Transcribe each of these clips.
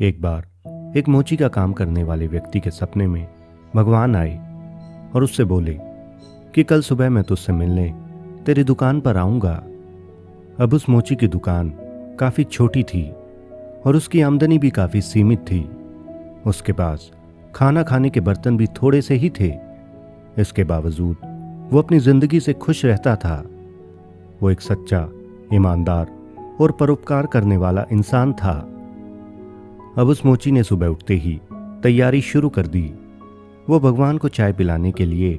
एक बार एक मोची का काम करने वाले व्यक्ति के सपने में भगवान आए और उससे बोले कि कल सुबह मैं तुझसे मिलने तेरी दुकान पर आऊंगा। अब उस मोची की दुकान काफी छोटी थी और उसकी आमदनी भी काफी सीमित थी। उसके पास खाना खाने के बर्तन भी थोड़े से ही थे। इसके बावजूद वो अपनी जिंदगी से खुश रहता था। वो एक सच्चा, ईमानदार और परोपकार करने वाला इंसान था। अब उस मोची ने सुबह उठते ही तैयारी शुरू कर दी। वो भगवान को चाय पिलाने के लिए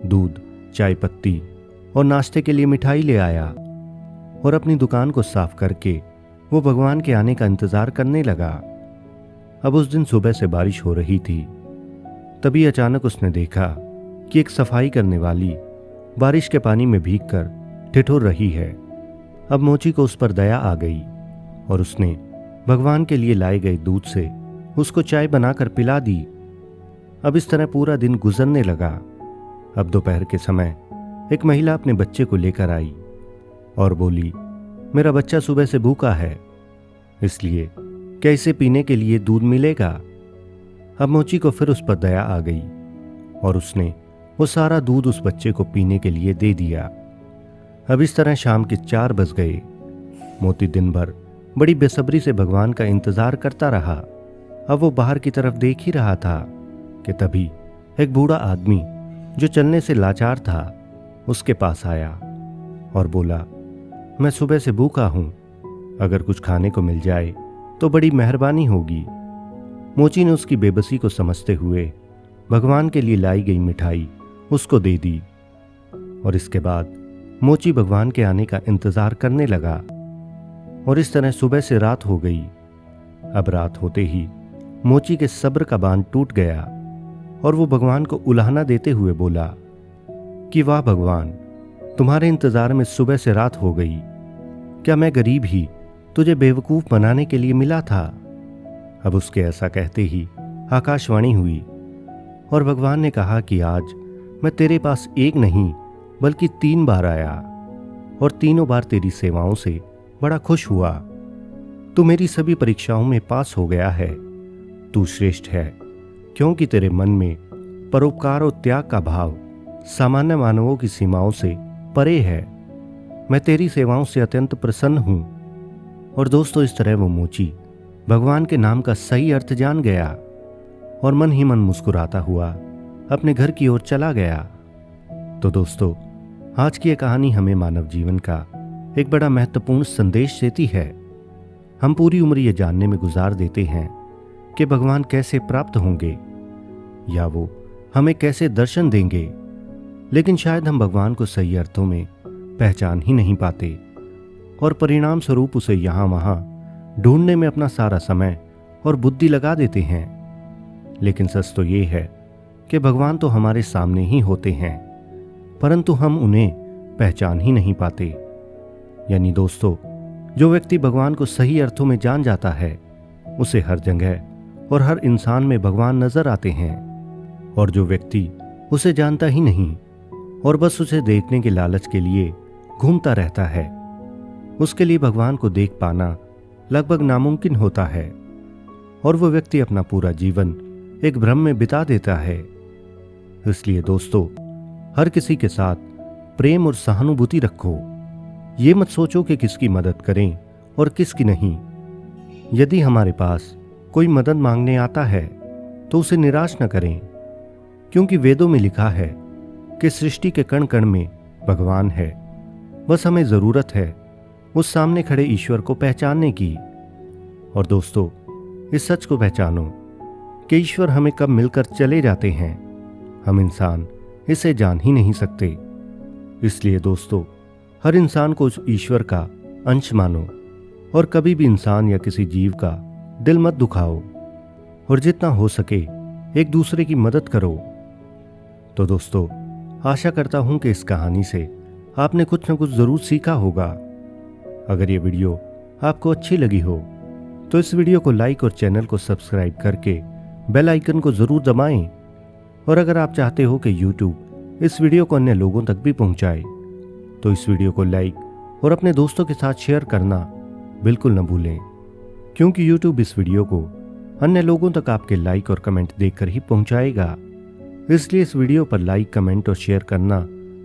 दूध, चाय पत्ती और नाश्ते के लिए मिठाई ले आया और अपनी दुकान को साफ करके वो भगवान के आने का इंतजार करने लगा। अब उस दिन सुबह से बारिश हो रही थी। तभी अचानक उसने देखा कि एक सफाई करने वाली बारिश के पानी में भीगकर ठिठुर रही है। अब मोची को उस पर दया आ गई और उसने भगवान के लिए लाए गए दूध से उसको चाय बनाकर पिला दी। अब इस तरह पूरा दिन गुजरने लगा। अब दोपहर के समय एक महिला अपने बच्चे को लेकर आई और बोली, मेरा बच्चा सुबह से भूखा है, इसलिए क्या इसे पीने के लिए दूध मिलेगा? अब मोची को फिर उस पर दया आ गई और उसने वो सारा दूध उस बच्चे को पीने के लिए दे दिया। अब इस तरह शाम के 4 बज गए। मोती दिन भर बड़ी बेसब्री से भगवान का इंतजार करता रहा। अब वो बाहर की तरफ देख ही रहा था कि तभी एक बूढ़ा आदमी जो चलने से लाचार था उसके पास आया और बोला, मैं सुबह से भूखा हूं, अगर कुछ खाने को मिल जाए तो बड़ी मेहरबानी होगी। मोची ने उसकी बेबसी को समझते हुए भगवान के लिए लाई गई मिठाई उसको दे दी और इसके बाद मोची भगवान के आने का इंतजार करने लगा। और इस तरह सुबह से रात हो गई। अब रात होते ही मोची के सब्र का बांध टूट गया और वो भगवान को उलाहना देते हुए बोला कि वाह भगवान, तुम्हारे इंतजार में सुबह से रात हो गई। क्या मैं गरीब ही तुझे बेवकूफ बनाने के लिए मिला था? अब उसके ऐसा कहते ही आकाशवाणी हुई और भगवान ने कहा कि आज मैं तेरे पास एक नहीं बल्कि 3 बार आया और तीनों बार तेरी सेवाओं से बड़ा खुश हुआ। तू मेरी सभी परीक्षाओं में पास हो गया है। तू श्रेष्ठ है क्योंकि तेरे मन में परोपकार और त्याग का भाव सामान्य मानवों की सीमाओं से परे है। मैं तेरी सेवाओं से अत्यंत प्रसन्न हूं। और दोस्तों, इस तरह वो मोची भगवान के नाम का सही अर्थ जान गया और मन ही मन मुस्कुराता हुआ अपने घर की ओर चला गया। तो दोस्तों, आज की यह कहानी हमें मानव जीवन का एक बड़ा महत्वपूर्ण संदेश देती है। हम पूरी उम्र ये जानने में गुजार देते हैं कि भगवान कैसे प्राप्त होंगे या वो हमें कैसे दर्शन देंगे, लेकिन शायद हम भगवान को सही अर्थों में पहचान ही नहीं पाते और परिणाम स्वरूप उसे यहाँ वहाँ ढूंढने में अपना सारा समय और बुद्धि लगा देते हैं। लेकिन सच तो ये है कि भगवान तो हमारे सामने ही होते हैं, परंतु हम उन्हें पहचान ही नहीं पाते। यानी दोस्तों, जो व्यक्ति भगवान को सही अर्थों में जान जाता है उसे हर जगह और हर इंसान में भगवान नजर आते हैं, और जो व्यक्ति उसे जानता ही नहीं और बस उसे देखने के लालच के लिए घूमता रहता है, उसके लिए भगवान को देख पाना लगभग नामुमकिन होता है और वो व्यक्ति अपना पूरा जीवन एक भ्रम में बिता देता है। इसलिए दोस्तों, हर किसी के साथ प्रेम और सहानुभूति रखो। ये मत सोचो कि किसकी मदद करें और किसकी नहीं। यदि हमारे पास कोई मदद मांगने आता है तो उसे निराश न करें, क्योंकि वेदों में लिखा है कि सृष्टि के कण कण में भगवान है। बस हमें जरूरत है उस सामने खड़े ईश्वर को पहचानने की। और दोस्तों, इस सच को पहचानो कि ईश्वर हमें कब मिलकर चले जाते हैं, हम इंसान इसे जान ही नहीं सकते। इसलिए दोस्तों, हर इंसान को उस ईश्वर का अंश मानो और कभी भी इंसान या किसी जीव का दिल मत दुखाओ और जितना हो सके एक दूसरे की मदद करो। तो दोस्तों, आशा करता हूं कि इस कहानी से आपने कुछ न कुछ जरूर सीखा होगा। अगर ये वीडियो आपको अच्छी लगी हो तो इस वीडियो को लाइक और चैनल को सब्सक्राइब करके बेल आइकन को जरूर दबाएं। और अगर आप चाहते हो कि YouTube इस वीडियो को अन्य लोगों तक भी पहुंचाए तो इस वीडियो को लाइक और अपने दोस्तों के साथ शेयर करना बिल्कुल न भूलें, क्योंकि YouTube इस वीडियो को अन्य लोगों तक आपके लाइक और कमेंट देखकर ही पहुंचाएगा। इसलिए इस वीडियो पर लाइक, कमेंट और शेयर करना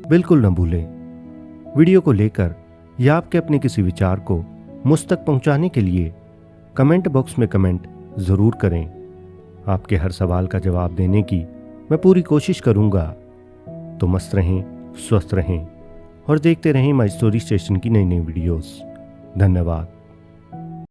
बिल्कुल न भूलें। वीडियो को लेकर या आपके अपने किसी विचार को मुझ तक पहुंचाने के लिए कमेंट बॉक्स में कमेंट जरूर करें। आपके हर सवाल का जवाब देने की मैं पूरी कोशिश करूंगा। तो मस्त रहें, स्वस्थ रहें और देखते रहें माई स्टोरी स्टेशन की नई नई वीडियोस। धन्यवाद।